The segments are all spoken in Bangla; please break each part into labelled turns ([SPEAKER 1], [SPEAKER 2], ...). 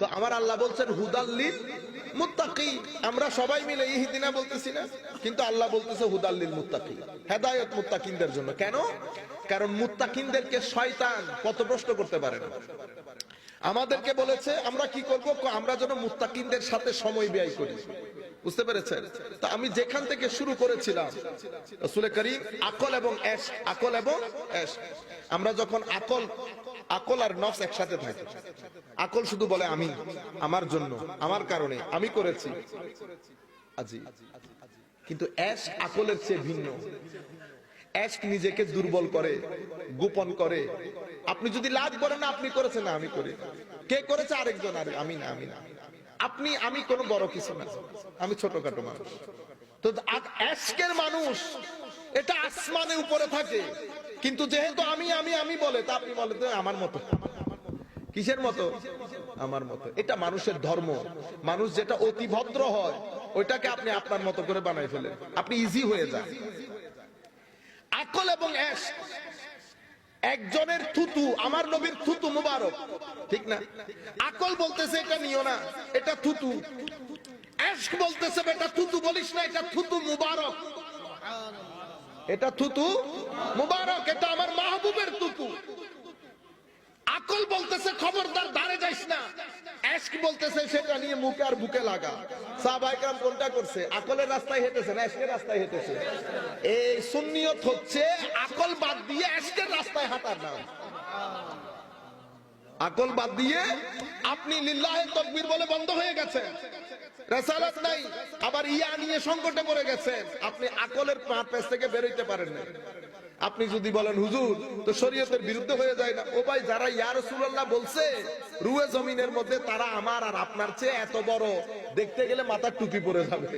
[SPEAKER 1] তো আমার আল্লাহ বলছেন হুদাল্লিল মুত্তাকি, আমরা সবাই মিলে ইহদিনা বলতেছি না, কিন্তু আল্লাহ বলতেছে হুদাল্লিল মুত্তাকি, হেদায়েত মুত্তাকিনদের জন্য। কেন? কারণ মুত্তাকিনদেরকে শয়তান পথভ্রষ্ট করতে পারে না। আমাদেরকে বলেছে আমরা কি করব, আমরা যেন মুত্তাকিনদের সাথে সময় ব্যয় করি। বুঝতে পেরেছেন? তা আমি যেখান থেকে শুরু করেছিলাম রাসূল করিম আকল এবং এশক, আকল এবং এশক, আমরা যখন আকল আর নফস একসাথে থাকে, আকল শুধু বলে আমি, আমার জন্য, আমার কারণে, আমি করেছি, আজি। কিন্তু এশক আকলের চেয়ে ভিন্ন। এশক নিজেকে দুর্বল করে, গোপন করে। আপনি যদি লাভ করেন না আপনি করেছেন, না আমি করি, কে করেছে আরেকজন, আর আমি না, আমি না, আপনি, আমি কোনো বড় কিছু না, আমি ছোটখাটো মানুষ। তো এশকের মানুষ এটা আসমানে উপরে থাকে, কিন্তু যেহেতু আমি আমি আমি বলে, তা আপনি বলে আমার মতো। কিসের মতো? আমার মতো। এটা মানুষের ধর্ম। মানুষ যেটা অতি ভদ্র হয় ওইটাকে আপনি আপনার মতো করে বানাই ফেলেন, আপনি ইজি হয়ে যান। আকল এবং এশক, একজনের থুতু, আমার নবীর থুতু মুবারক, ঠিক না? আকল বলতেছে এটা নিও না, এটা থুতু। এশক বলতেছে এটা থুতু বলিস না, এটা থুতু মুবারক, এটা থুতু মুবারক, এটা আমার মাহবুবের থুতু। আকল বলতেছে খবরদার ধারে যাইস না, এশক বলতেছে সেটা নিয়ে মুখে আর বুকে লাগা। সাহাবায়ে কেরাম কোনটা করছে? আকলের রাস্তায় হেঁটেছে না এশকের রাস্তায় হেঁটেছে? এই সুন্নিয়ত হচ্ছে আকল বাদ দিয়ে এশকের রাস্তায় হাঁটার নাম। আকল বাদ দিয়ে আপনি লিল্লাহে তাকবীর বলে বন্ধ হয়ে গেছেন, রিসালাত নাই, আবার ইয়া নিয়ে সংকটে পড়ে গেছেন, আপনি আকলের পেছ থেকে বের হইতে পারেন না। আপনি যদি বলেন হুজুর তো শরীয়তের বিরুদ্ধে হয়ে যায় না, ও ভাই যারা ইয়া রাসূলুল্লাহ বলছে রুয়ে জমিনের মধ্যে, তারা আমার আর আপনার চেয়ে এত বড়, দেখতে গেলে মাথার টুপি পরে যাবে,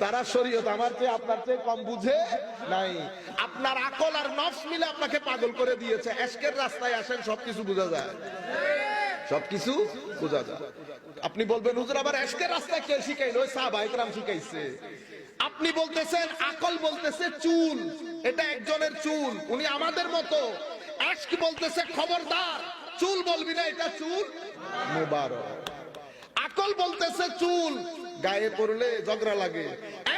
[SPEAKER 1] তারা শরীয়ত আমার চেয়ে আপনার চেয়ে কম বুঝে নাই। আপনার আকল আর নফস মিলে আপনাকে পাগল করে দিয়েছে। এশকের রাস্তায় আসেন, সবকিছু বোঝা যায়, সবকিছু বোঝা যায়। আপনি বলবেন হুজুর আবার এশকের রাস্তায় কে শিখাইলো? ওই সাহাবায়ে কেরাম শিখাইছে। আপনি বলতেছেন আকল বলতেছে চুল, এটা একজনের চুল, উনি আমাদের মতো। এশক বলতেছে খবরদার চুল বলবি না, এটা চুল মুবারক। আকল বলতেছে চুল গায়ে পড়লে ঝগড়া লাগে,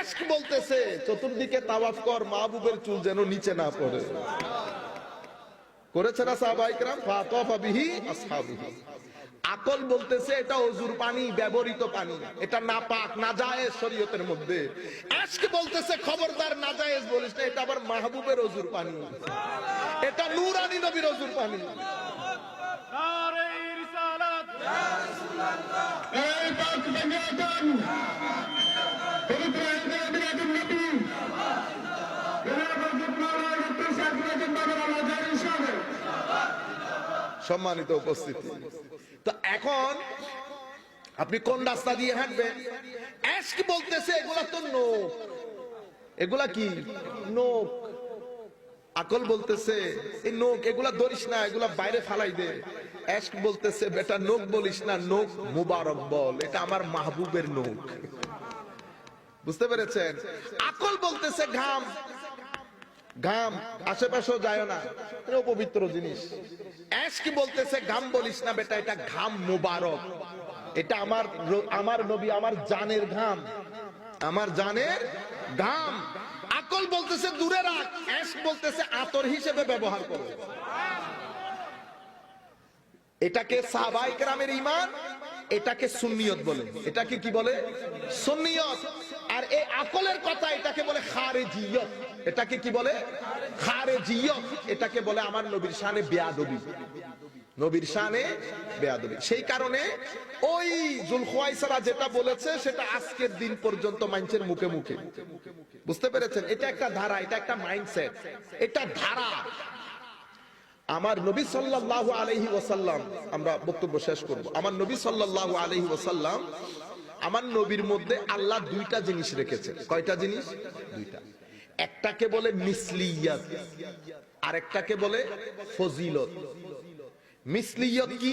[SPEAKER 1] এশক বলতেছে চতুর্দিকে তাওয়াফ কর, মাহবুবের চুল যেন নিচে না পড়ে। করেছে না সাহাবায়ে কেরাম? ফাতাফা বিহি আসহাবুহু। আকল বলতেছে এটা ওযুর পানি, ব্যবহৃত পানি, এটা নাপাক, নাজায়েজ শরীয়তের মধ্যে। এশক বলতেছে খবরদার নাজায়েজ বলিস না, এটা আবার মাহবুবের ওযুর পানি, এটা নূরানী নবীর ওযুর পানি।
[SPEAKER 2] নারে রিসালাত, ইয়া রাসূলুল্লাহ, এই পাক বাঙ্গাতন পবিত্র ইন্দ্রিয়াতুল নবী
[SPEAKER 1] সম্মানিত উপস্থিতি। তো এখন আপনি কোন রাস্তা দিয়ে হাঁটবেন? এশক বলতেছে এগুলা তো নোক, এগুলা কি নোক। আকল বলতেছে এই নোক, এগুলা ধরিস না, এগুলা বাইরে ফালাই দে। এশক বলতেছে বেটা নোক বলিস না, নোক মুবারক বল, এটা আমার মাহবুবের নোক। বুঝতে পেরেছেন? আকল বলতেছে ঘাম, ঘাম আশেপাশেও যায় না, এটা পবিত্র জিনিস। এশক বলতেছে ঘাম বলিস না বেটা, এটা ঘাম মুবারক, এটা আমার নবী, আমার জানের ঘাম, আমার জানের ঘাম। আকল বলতেছে দূরে রাখ, এশক বলতেছে আতর হিসেবে ব্যবহার করো। এটাকে সাহাবায়ে কেরামের ঈমান, এটাকে সুন্নিয়ত বলে। এটাকে কি বলে? সুন্নিয়ত। আর এই আকলের কথা এটাকে বলে খারিজিয়ত। এটাকে কি বলে? খারিজিয়ত। এটাকে বলে আমার নবীর শানে বেয়াদবি, নবীর শানে বেয়াদবি। সেই কারণে ওই যুলখুয়াইসরা যেটা বলেছে সেটা আজকের দিন পর্যন্ত মানুষের মুখে মুখে। বুঝতে পেরেছেন? এটা একটা ধারা, এটা একটা মাইন্ডসেট, এটা ধারা। আমার নবী সাল্লাল্লাহু আলাইহি ওয়াসাল্লাম, আমরা বক্তব্য শেষ করব। আমার নবী সাল্লাল্লাহু আলাইহি ওয়াসাল্লাম, আমার নবীর মধ্যে আল্লাহ দুইটা জিনিস রেখেছেন। কয়টা জিনিস? দুইটা। একটাকে বলে মিসলিয়াত, আরেকটাকে বলে ফজিলত। মিসলিয়ত কি?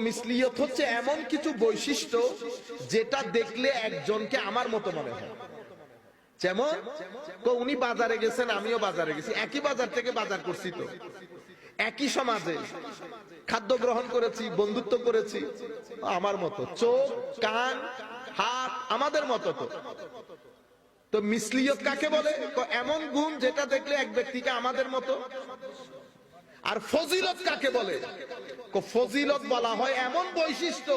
[SPEAKER 1] মিসলিয়ত হচ্ছে এমন কিছু বৈশিষ্ট্য যেটা দেখলে একজনকে আমার মতো মনে হয়। যেমন উনি বাজারে গেছেন, আমিও বাজারে গেছি, একই বাজার থেকে বাজার করছি, তো একই সমাজে খাদ্য গ্রহণ করেছি, বন্ধুত্ব করেছি, আমার মতো। চোখ, কান, হাত আমাদের মতো। তো মিসলিয়ত কাকে বলে? এমন গুণ যেটা দেখলে এক ব্যক্তিকে আমাদের মতো। আর ফজিলত কাকে বলে? ফজিলত বলা হয় এমন বৈশিষ্ট্য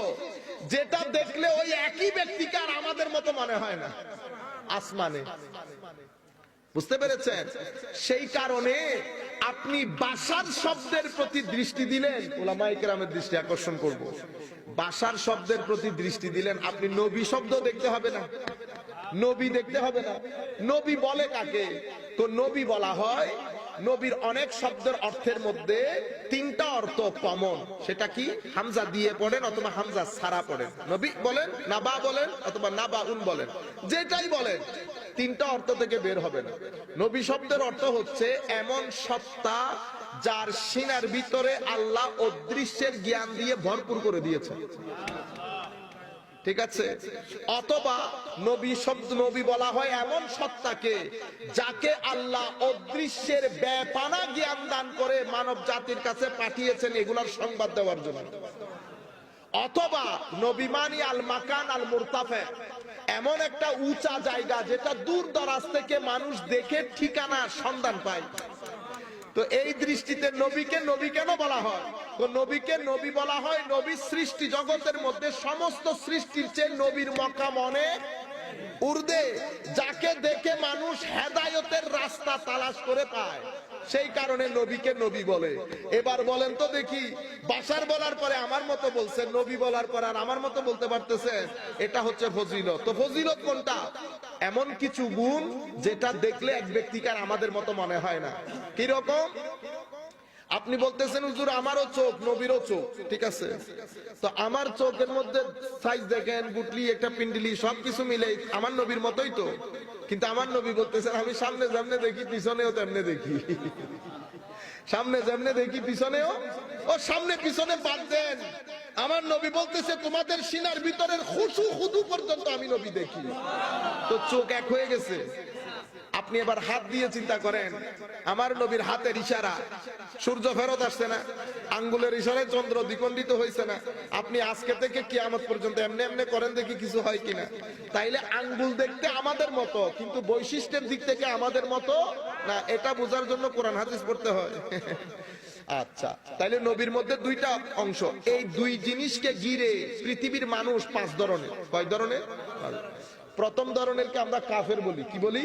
[SPEAKER 1] যেটা দেখলে ওই একই ব্যক্তিকে আর আমাদের মতো মনে হয় না আসমানে। বুঝতে পেরেছেন? সেই কারণে আপনি বাশার শব্দের প্রতি দৃষ্টি দিলেন, উলামায়ে কেরামের দৃষ্টি আকর্ষণ করব, বাশার শব্দের প্রতি দৃষ্টি দিলেন, আপনি নবী শব্দ দেখতে হবে না, নবী দেখতে হবে না। নবী বলে কাকে? তো নবী বলা হয়, নবীর অনেক শব্দের অর্থের মধ্যে তিনটা অর্থ কমন। সেটা কি? হামজা দিয়ে পড়েন অথবা হামজা ছাড়া পড়েন। নবী বলেন, নাবা বলেন অথবা নাবাউন বলেন, যেটাই বলেন তিনটা অর্থ থেকে বের হবে না। নবী শব্দের অর্থ হচ্ছে এমন সত্তা যার সিনার ভিতরে আল্লাহ অদৃশ্যের জ্ঞান দিয়ে ভরপুর করে দিয়েছেন। ঠিক আছে? অথবা নবী শব্দ, নবী বলা হয় এমন সত্তাকে যাকে আল্লাহ অদৃশ্যের ব্যাপানা জ্ঞান দান করে মানব জাতির কাছে পাঠিয়েছেন এগুলার সংবাদ দেওয়ার জন্য। অথবা নবী মানি আল মাকান আল মুরতাফা, এমন একটা উঁচা জায়গা যেটা দূর দরাজ থেকে মানুষ দেখে ঠিকানার সন্ধান পায়। তো এই দৃষ্টিতে নবীকে নবী কেন বলা হয়? তো নবীকে নবী বলা হয়, নবী সৃষ্টি জগতের মধ্যে সমস্ত সৃষ্টির চেয়ে নবীর মকাম অনেক ঊর্ধ্বে, যাকে দেখে মানুষ হেদায়েতের রাস্তা তালাশ করে পায়। সেই কারণে নবীকে নবী বলে। এবার বলেন তো দেখি, বাশার বলার পরে আমার মতো বলছেন, নবী বলার পর আর আমার মতো বলতে পারতেছেন, এটা হচ্ছে ফজিলত। তো ফজিলত কোনটা? এমন কিছু গুণ যেটা দেখলে এক ব্যক্তিকে আর আমাদের মতো মনে হয় না। কি রকম? আপনি বলতেছেন হুজুর আমারও চোখ, নবীরও চোখ, ঠিক আছে, তো আমার চোখের মধ্যে সাইজ দেখেন, গুটলি, একটা পিন্ডলি, সবকিছু মিলে আমার নবীর মতোই তো। কিন্তু আমার নবী বলতেছেন আমি সামনে যেমনে দেখি পিছনেও তেমনে দেখি, সামনে যেমনে দেখি পিছনেও, ও সামনে পিছনে বাদ দেন, আমার নবী বলতেছে তোমাদের সিনার ভিতরের খুশু খুদু পর্যন্ত আমি নবী দেখি। তো চোখ এক হয়ে গেছে। আপনি এবার হাত দিয়ে চিন্তা করেন, আমার নবীর হাতের ইশারা সূর্য ফেরত আসছে না, আঙ্গুলের ইশারায় চন্দ্র দ্বিখণ্ডিত হয়েছে না। আপনি আজকে থেকে কিয়ামত পর্যন্ত এমনি এমনি করেন দেখি কিছু হয় কিনা। তাইলে আঙ্গুল দেখতে আমাদের মতো, কিন্তু বৈশিষ্ট্যের দিক থেকে আমাদের মতো না, এটা বোঝার জন্য কোরআন হাদিস পড়তে হয়। আচ্ছা, তাইলে নবীর মধ্যে দুইটা অংশ। এই দুই জিনিসকে ঘিরে পৃথিবীর মানুষ পাঁচ ধরনের। কয় ধরনের? প্রথম ধরনেরকে আমরা কাফের বলি। কি বলি?